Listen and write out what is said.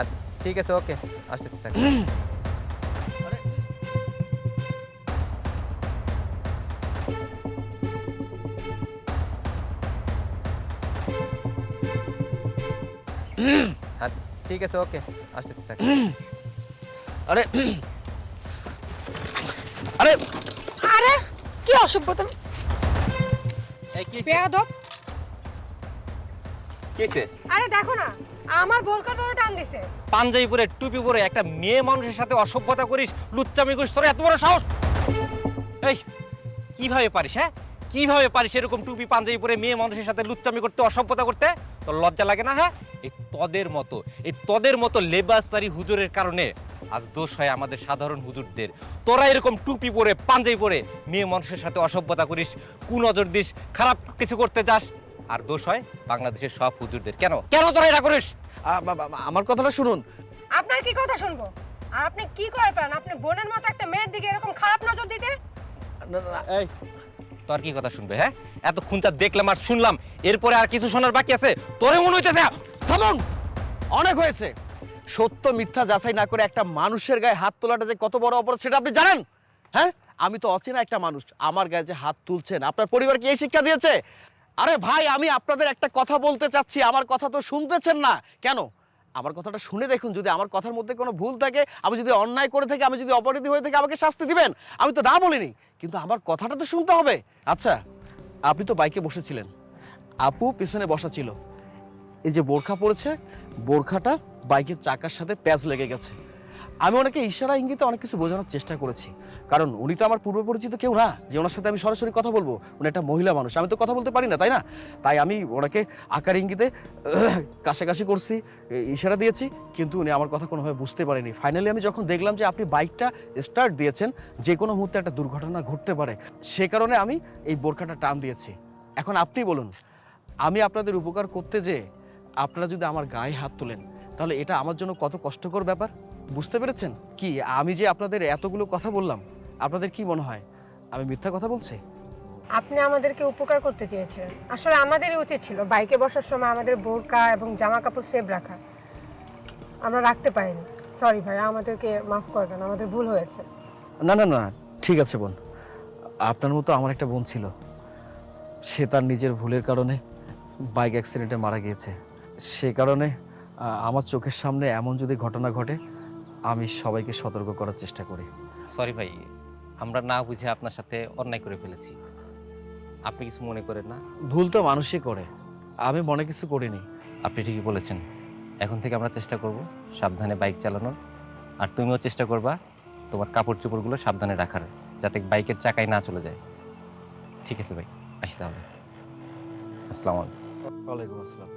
আচ্ছা ঠিক আছে, ওকে, আসতেছি থাক। আরে আচ্ছা ঠিক আছে, ওকে, আসতেছি থাক। আরে আরে আরে কি অসভ্যতা এই কি হইছে? বেয়াদব। কি হইছে? আরে দেখো না, আমার বোরকা ধরে টান দিছে। পাঞ্জাবি পরে টুপি পরে একটা মেয়ে মানুষের সাথে অসভ্যতা করিস, লুচ্চামি করিস, তোর এত বড় সাহস! এই কিভাবে পারিস, হ্যাঁ? কিভাবে পারিস এরকম টুপি পাঞ্জাবি পরে মেয়ে মানুষের সাথে লুচ্চামি করতে, অসভ্যতা করতে? তোর লজ্জা লাগে না, হ্যাঁ? এই তোদের মতো লেবাসদারি হুজুরের কারণে আজ দোষ হয় আমাদের সাধারণ হুজুরদের। তোরা এরকম টুপি পরে পাঞ্জাবি পরে মেয়ে মানুষের সাথে অসভ্যতা করিস, কুনজর দিস, খারাপ কিছু করতে যাস, আর দোষ হয় বাংলাদেশের সব হুজুরদের। কেন কেন তোরা এটা করিস? আমার কথাটা শুনুন। আপনার কি কথা শুনবো? আর আপনি কি করে পারেন আপনি বোনের মতো একটা মেয়ের দিকে এরকম খারাপ নজর দিতে? এই তোর কি কথা শুনবে, হ্যাঁ? এতক্ষণ যা দেখলাম আর শুনলাম, এরপরে আর কিছু শোনার বাকি আছে? তোরে মনে হইতেছে থামুন, অনেক হয়েছে। সত্য মিথ্যা যাচাই না করে একটা মানুষের গায়ে হাত তোলাটা যে কত বড় অপরাধ সেটা আপনি জানেন? হ্যাঁ, আমি তো অচেনা একটা মানুষ, আমার গায়ে যে হাত তুলছেন আপনার পরিবার কি এই শিক্ষা দিয়েছে? আরে ভাই, আমি আপনাদের একটা কথা বলতে চাচ্ছি, আমার কথা তো শুনতেছেন না কেন? আমার কথাটা শুনে দেখুন, যদি আমার কথার মধ্যে কোনো ভুল থাকে, আমি যদি অন্যায় করে থাকি, আমি যদি অপরাধী হয়ে থাকি, আমাকে শাস্তি দিবেন। আমি তো না বলিনি, কিন্তু আমার কথাটা তো শুনতে হবে। আচ্ছা, আপনি তো বাইকে বসেছিলেন, আপু পিছনে বসা ছিল, এই যে বোরখা পড়েছে, বোরখাটা বাইকের চাকার সাথে প্যাচ লেগে গেছে। আমি ওনাকে ইশারা ইঙ্গিতে অনেক কিছু বোঝানোর চেষ্টা করেছি, কারণ উনি তো আমার পূর্ব পরিচিত কেউ না যে ওনার সাথে আমি সরাসরি কথা বলবো। উনি একটা মহিলা মানুষ, আমি তো কথা বলতে পারি না, তাই না? তাই আমি ওনাকে আকার ইঙ্গিতে কাছাকাছি করছি, ইশারা দিয়েছি, কিন্তু উনি আমার কথা কোনোভাবে বুঝতে পারেনি। ফাইনালি আমি যখন দেখলাম যে আপনি বাইকটা স্টার্ট দিয়েছেন, যে কোনো মুহূর্তে একটা দুর্ঘটনা ঘটতে পারে, সে কারণে আমি এই বোরখাটা টান দিয়েছি। এখন আপনি বলুন, আমি আপনাদের উপকার করতে যে আপনারা যদি আমার গায়ে হাত তোলেন, তাহলে এটা আমার জন্য কত কষ্টকর ব্যাপার, বুঝতে পেরেছেন? কি আমি যে আপনাদের এতগুলো কথা বললাম, আপনাদের কি মনে হয় আমি মিথ্যা কথা বলছি? আপনি আমাদেরকে উপকার করতে চেয়েছিলেন, আসলে আমাদেরই উচিত ছিল বাইকে বসার সময় আমাদের বোরকা এবং জামা কাপড় সেভ রাখা। আমরা রাখতে পারিনি। সরি ভাই, আমাদেরকে মাফ করবেন, আমাদের ভুল হয়েছে। না না না, ঠিক আছে বোন, আপনার মতো আমার একটা বোন ছিল, সে তার নিজের ভুলের কারণে বাইক অ্যাক্সিডেন্টে মারা গিয়েছে। সে কারণে আমার চোখের সামনে এমন যদি ঘটনা ঘটে, আমি সবাইকে সতর্ক করার চেষ্টা করি। সরি ভাই, আমরা না বুঝে আপনার সাথে অন্যায় করে ফেলেছি, আপনি কিছু মনে করেন না। ভুল তো মানুষই করে, আমি মনে কিছু করিনি। আপনি ঠিকই বলেছেন। এখন থেকে আমরা চেষ্টা করব সাবধানে বাইক চালানোর, আর তুমিও চেষ্টা করবা তোমার কাপড় চোপড়গুলো সাবধানে রাখার, যাতে বাইকের চাকায় না চলে যায়। ঠিক আছে ভাই, আসি তাহলে। আসসালামু আলাইকুম। ওয়ালাইকুম আসসালাম।